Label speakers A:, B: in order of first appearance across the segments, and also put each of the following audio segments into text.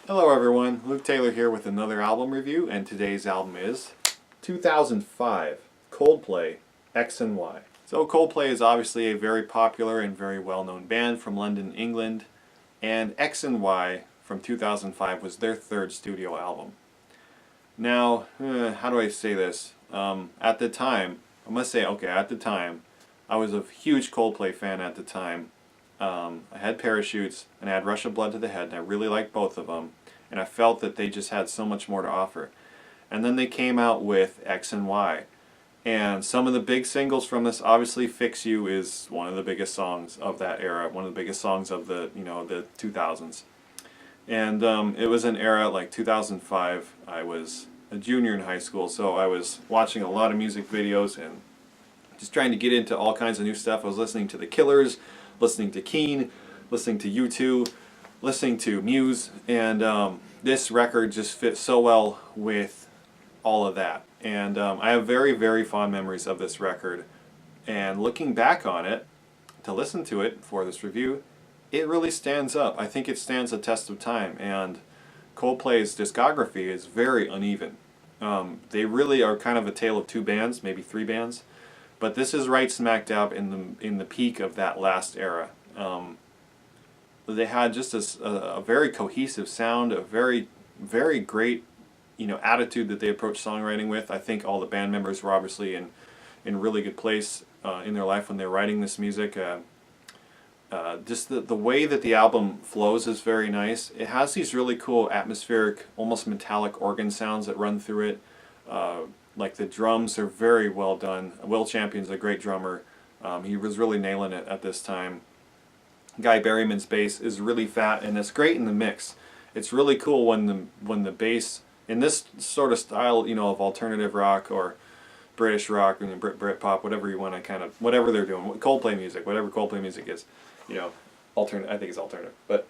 A: Hello everyone, Luke Taylor here with another album review, and today's album is 2005, Coldplay X&Y. So Coldplay is obviously a very popular and very well-known band from London, England, and X&Y from 2005 was their third studio album. Now, how do I say this? At the time, I must say, at the time, I was a huge Coldplay fan at the time. I had Parachutes and I had Rush of Blood to the Head, and I really liked both of them, and I felt that they just had so much more to offer. And then they came out with X&Y, and some of the big singles from this, obviously Fix You is one of the biggest songs of that era, one of the biggest songs of the, the 2000s. And it was an era like 2005. I was a junior in high school, so I was watching a lot of music videos and just trying to get into all kinds of new stuff. I was listening to The Killers, listening to Keane, listening to U2, listening to Muse, and this record just fits so well with all of that. And I have very, very fond memories of this record. And looking back on it, to listen to it for this review, it really stands up. I think it stands the test of time, and Coldplay's discography is very uneven. They really are kind of a tale of two bands, maybe three bands, but this is right smack dab in the peak of that last era. They had just a very cohesive sound, a very, very great attitude that they approached songwriting with. I think all the band members were obviously in a really good place in their life when they were writing this music. Just the way that the album flows is very nice. It has these really cool atmospheric, almost metallic organ sounds that run through it. Like the drums are very well done. Will Champion's a great drummer. He was really nailing it at this time. Guy Berryman's bass is really fat, and it's great in the mix. It's really cool when the bass in this sort of style, of alternative rock or British rock, Brit pop, whatever you want to whatever they're doing, Coldplay music, whatever Coldplay music is, alternate. I think it's alternative, but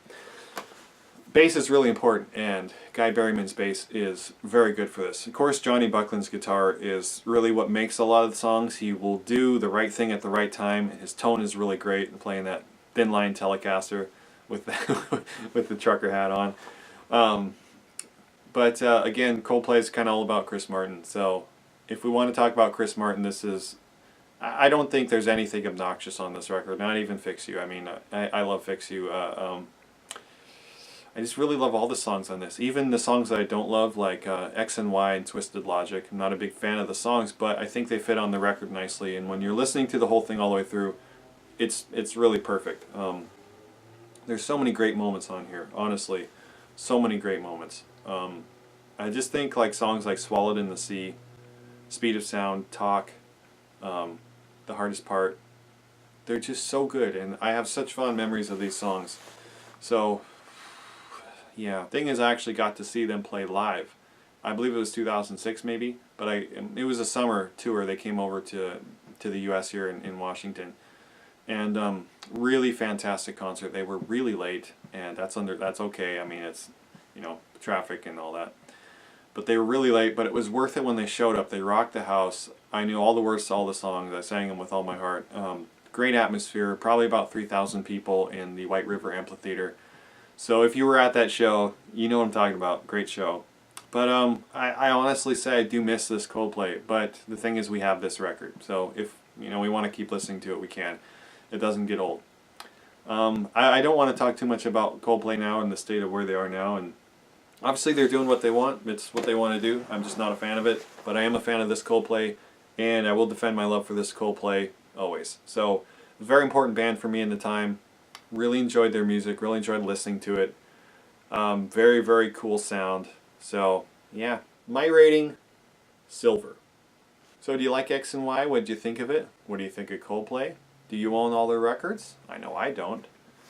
A: bass is really important, and Guy Berryman's bass is very good for this. Of course, Johnny Buckland's guitar is really what makes a lot of the songs. He will do the right thing at the right time. His tone is really great, and playing that thin line Telecaster with the, with the trucker hat on. But again, Coldplay is kind of all about Chris Martin. So if we want to talk about Chris Martin, this is, I don't think there's anything obnoxious on this record, not even Fix You. I mean, I love Fix You. I just really love all the songs on this. Even the songs that I don't love, like X&Y and Twisted Logic. I'm not a big fan of the songs, but I think they fit on the record nicely. And when you're listening to the whole thing all the way through, it's really perfect. There's so many great moments on here, honestly. So many great moments. I just think like songs like Swallowed in the Sea, Speed of Sound, Talk, The Hardest Part, they're just so good, and I have such fond memories of these songs. So yeah, thing is, I actually got to see them play live. I believe it was 2006 maybe, but it was a summer tour. They came over to the US here in Washington, and really fantastic concert. They were really late, and that's okay. I mean, it's traffic and all that. But they were really late, but it was worth it when they showed up. They rocked the house. I knew all the words to all the songs. I sang them with all my heart. Great atmosphere, probably about 3,000 people in the White River Amphitheater. So if you were at that show, you know what I'm talking about. Great show. But I honestly say I do miss this Coldplay, but the thing is we have this record. So if we want to keep listening to it, we can. It doesn't get old. I don't want to talk too much about Coldplay now and the state of where they are now, and obviously they're doing what they want. It's what they want to do. I'm just not a fan of it, but I am a fan of this Coldplay, and I will defend my love for this Coldplay always. So, a very important band for me in the time. Really enjoyed their music, really enjoyed listening to it. Very, very cool sound. So, yeah. My rating, silver. So, do you like X&Y? What did you think of it? What do you think of Coldplay? Do you own all their records? I know I don't.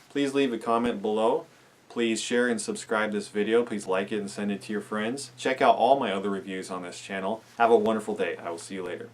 A: Please leave a comment below. Please share and subscribe this video. Please like it and send it to your friends. Check out all my other reviews on this channel. Have a wonderful day. I will see you later.